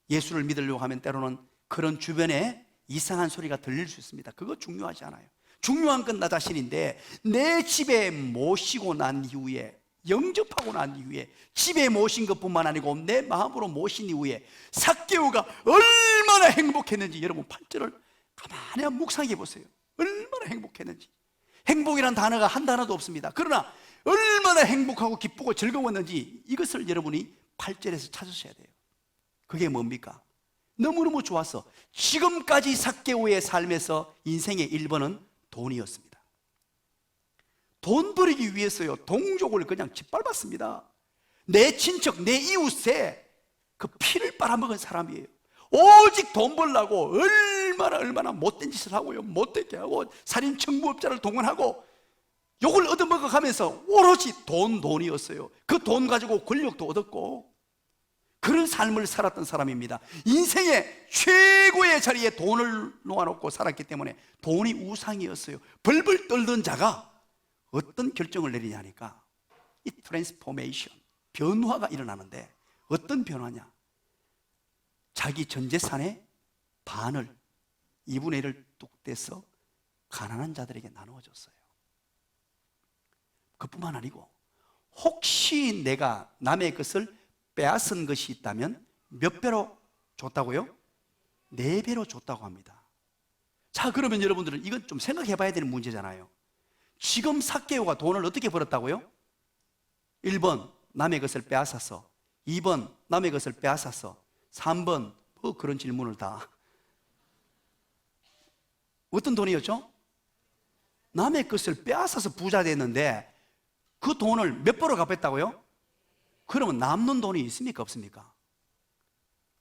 예수를 믿으려고 하면 때로는 그런 주변에 이상한 소리가 들릴 수 있습니다. 그거 중요하지 않아요. 중요한 건 나 자신인데 내 집에 모시고 난 이후에 영접하고 난 이후에 집에 모신 것뿐만 아니고 내 마음으로 모신 이후에 삭개오가 얼마나 행복했는지 여러분 8절을 가만히 한번 묵상해 보세요. 얼마나 행복했는지. 행복이란 단어가 한 단어도 없습니다. 그러나 얼마나 행복하고 기쁘고 즐거웠는지 이것을 여러분이 8절에서 찾으셔야 돼요. 그게 뭡니까? 너무너무 좋아서 지금까지 삭개오의 삶에서 인생의 1번은 돈이었습니다. 돈 벌이기 위해서요 동족을 그냥 짓밟았습니다. 내 친척, 내 이웃에 그 피를 빨아먹은 사람이에요. 오직 돈 벌려고 얼마나 못된 짓을 하고요 못되게 하고 살인 청부업자를 동원하고 욕을 얻어먹어 가면서 오로지 돈이었어요. 그 돈 가지고 권력도 얻었고 그런 삶을 살았던 사람입니다. 인생의 최고의 자리에 돈을 놓아놓고 살았기 때문에 돈이 우상이었어요. 벌벌 떨던 자가 어떤 결정을 내리냐니까 이 트랜스포메이션, 변화가 일어나는데 어떤 변화냐? 자기 전 재산의 반을 2분의 1을 뚝 떼서 가난한 자들에게 나누어줬어요. 그뿐만 아니고 혹시 내가 남의 것을 빼앗은 것이 있다면 몇 배로 줬다고요? 4배로 줬다고 합니다. 자, 그러면 여러분들은 이건 좀 생각해 봐야 되는 문제잖아요. 지금 삭개오가 돈을 어떻게 벌었다고요? 1번 남의 것을 빼앗아서, 2번 남의 것을 빼앗아서, 3번 뭐 그런 질문을 다. 어떤 돈이었죠? 남의 것을 빼앗아서 부자 됐는데 그 돈을 몇 배로 갚았다고요? 그러면 남는 돈이 있습니까 없습니까?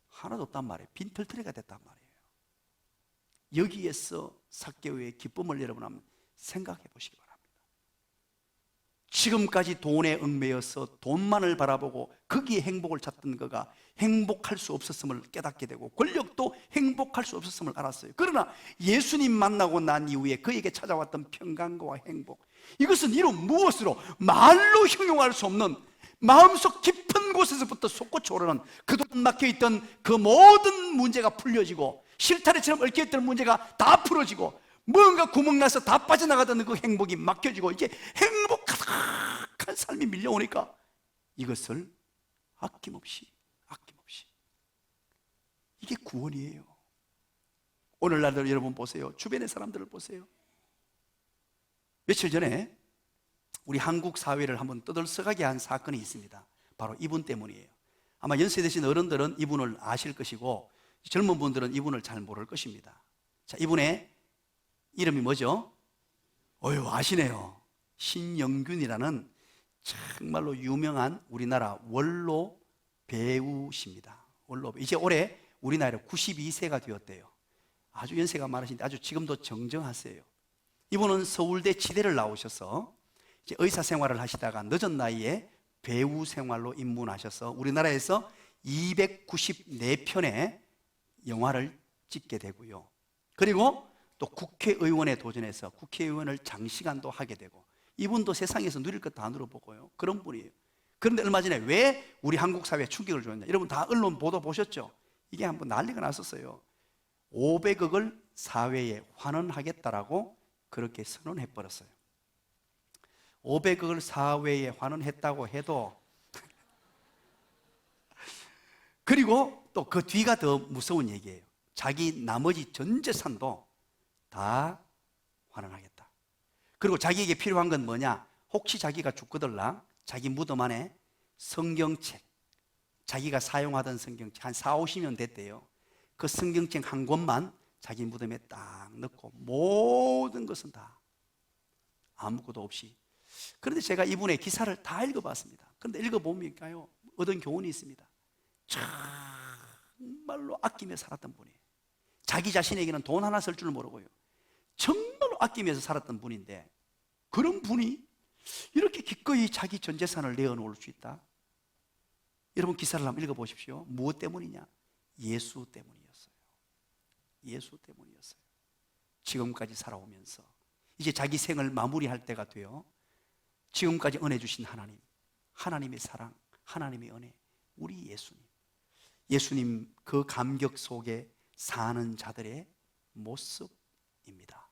하나도 없단 말이에요. 빈털터리가 됐단 말이에요. 여기에서 삭개오의 기쁨을 여러분 한번 생각해 보시기 바랍니다. 지금까지 돈에 얽매여서 돈만을 바라보고 거기에 행복을 찾던 그가 행복할 수 없었음을 깨닫게 되고, 권력도 행복할 수 없었음을 알았어요. 그러나 예수님 만나고 난 이후에 그에게 찾아왔던 평강과 행복, 이것은 이런 무엇으로 말로 형용할 수 없는 마음속 깊은 곳에서부터 솟구쳐 오르는, 그동안 막혀있던 그 모든 문제가 풀려지고 실타래처럼 얽혀있던 문제가 다 풀어지고 뭔가 구멍나서 다 빠져나가던 그 행복이 막혀지고 이제 행복 가득한 삶이 밀려오니까 이것을 아낌없이 이게 구원이에요. 오늘날도 여러분 보세요. 주변의 사람들을 보세요. 며칠 전에 우리 한국 사회를 한번 떠들썩하게 한 사건이 있습니다. 바로 이분 때문이에요. 아마 연세 드신 어른들은 이분을 아실 것이고 젊은 분들은 이분을 잘 모를 것입니다. 자, 이분의 이름이 뭐죠? 아시네요. 신영균이라는 정말로 유명한 우리나라 원로 배우십니다. 이제 올해 우리나라에 92세가 되었대요. 아주 연세가 많으신데 아주 지금도 정정하세요. 이분은 서울대 치대를 나오셔서 이제 의사 생활을 하시다가 늦은 나이에 배우 생활로 입문하셔서 우리나라에서 294편의 영화를 찍게 되고요. 그리고 또 국회의원에 도전해서 국회의원을 장시간도 하게 되고, 이분도 세상에서 누릴 것 다 누려보고요. 그런 분이에요. 그런데 얼마 전에 왜 우리 한국 사회에 충격을 줬냐? 여러분 다 언론 보도 보셨죠? 이게 한번 난리가 났었어요. 500억을 사회에 환원하겠다라고 그렇게 선언해버렸어요. 500억을 사회에 환원했다고 해도 그리고 또 그 뒤가 더 무서운 얘기예요. 자기 나머지 전 재산도 다 환원하겠다. 그리고 자기에게 필요한 건 뭐냐? 혹시 자기가 죽거들라 자기 무덤 안에 성경책, 자기가 사용하던 성경책 한 40-50년 됐대요. 그 성경책 한 권만 자기 무덤에 딱 넣고 모든 것은 다 아무것도 없이. 그런데 제가 이분의 기사를 다 읽어봤습니다. 그런데 읽어보니까요, 얻은 교훈이 있습니다. 정말로 아끼며 살았던 분이에요. 자기 자신에게는 돈 하나 쓸 줄 모르고요, 정말로 아끼면서 살았던 분인데, 그런 분이 이렇게 기꺼이 자기 전 재산을 내어놓을 수 있다? 여러분 기사를 한번 읽어보십시오. 무엇 때문이냐? 예수 때문이었어요. 예수 때문이었어요. 지금까지 살아오면서 이제 자기 생을 마무리할 때가 돼요. 지금까지 은혜 주신 하나님, 하나님의 사랑, 하나님의 은혜, 우리 예수님 그 감격 속에 사는 자들의 모습입니다.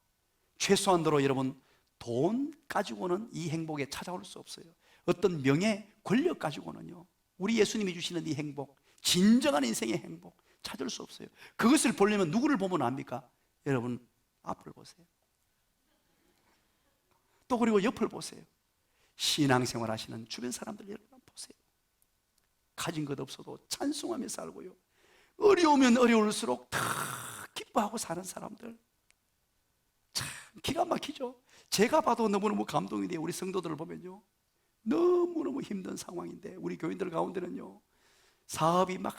최소한도로 여러분, 돈 가지고는 이 행복에 찾아올 수 없어요. 어떤 명예, 권력 가지고는요, 우리 예수님이 주시는 이 행복, 진정한 인생의 행복 찾을 수 없어요. 그것을 보려면 누구를 보면 압니까? 여러분 앞을 보세요. 또 그리고 옆을 보세요. 신앙생활 하시는 주변 사람들 여러분 보세요. 가진 것 없어도 찬송하며 살고요, 어려우면 어려울수록 다 기뻐하고 사는 사람들, 참 기가 막히죠. 제가 봐도 너무너무 감동이 돼요. 우리 성도들을 보면요, 너무너무 힘든 상황인데 우리 교인들 가운데는요, 사업이 막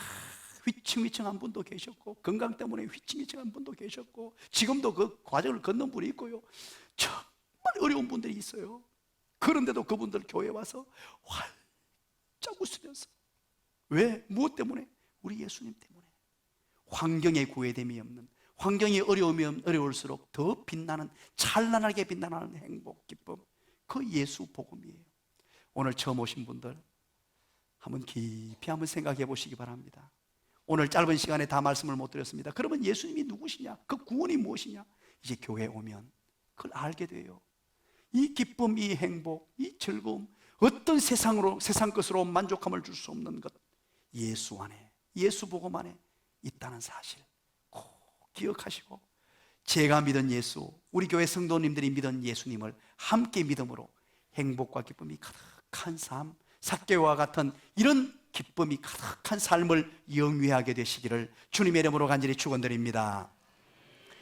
휘청휘청한 분도 계셨고, 건강 때문에 휘청휘청한 분도 계셨고, 지금도 그 과정을 걷는 분이 있고요, 정말 어려운 분들이 있어요. 그런데도 그분들 교회에 와서 활짝 웃으면서, 왜? 무엇 때문에? 우리 예수님 때문에. 환경에 구애됨이 없는, 환경이 어려우면 어려울수록 더 빛나는, 찬란하게 빛나는 행복, 기쁨, 그 예수 복음이에요. 오늘 처음 오신 분들 한번 깊이 한번 생각해 보시기 바랍니다. 오늘 짧은 시간에 다 말씀을 못 드렸습니다. 그러면 예수님이 누구시냐? 그 구원이 무엇이냐? 이제 교회에 오면 그걸 알게 돼요. 이 기쁨, 이 행복, 이 즐거움, 어떤 세상 것으로 만족함을 줄 수 없는 것, 예수 안에, 예수 복음 안에 있다는 사실 꼭 기억하시고, 제가 믿은 예수, 우리 교회 성도님들이 믿은 예수님을 함께 믿음으로 행복과 기쁨이 가득한 삶, 삭개와 같은 이런 기쁨이 가득한 삶을 영위하게 되시기를 주님의 이름으로 간절히 축원드립니다.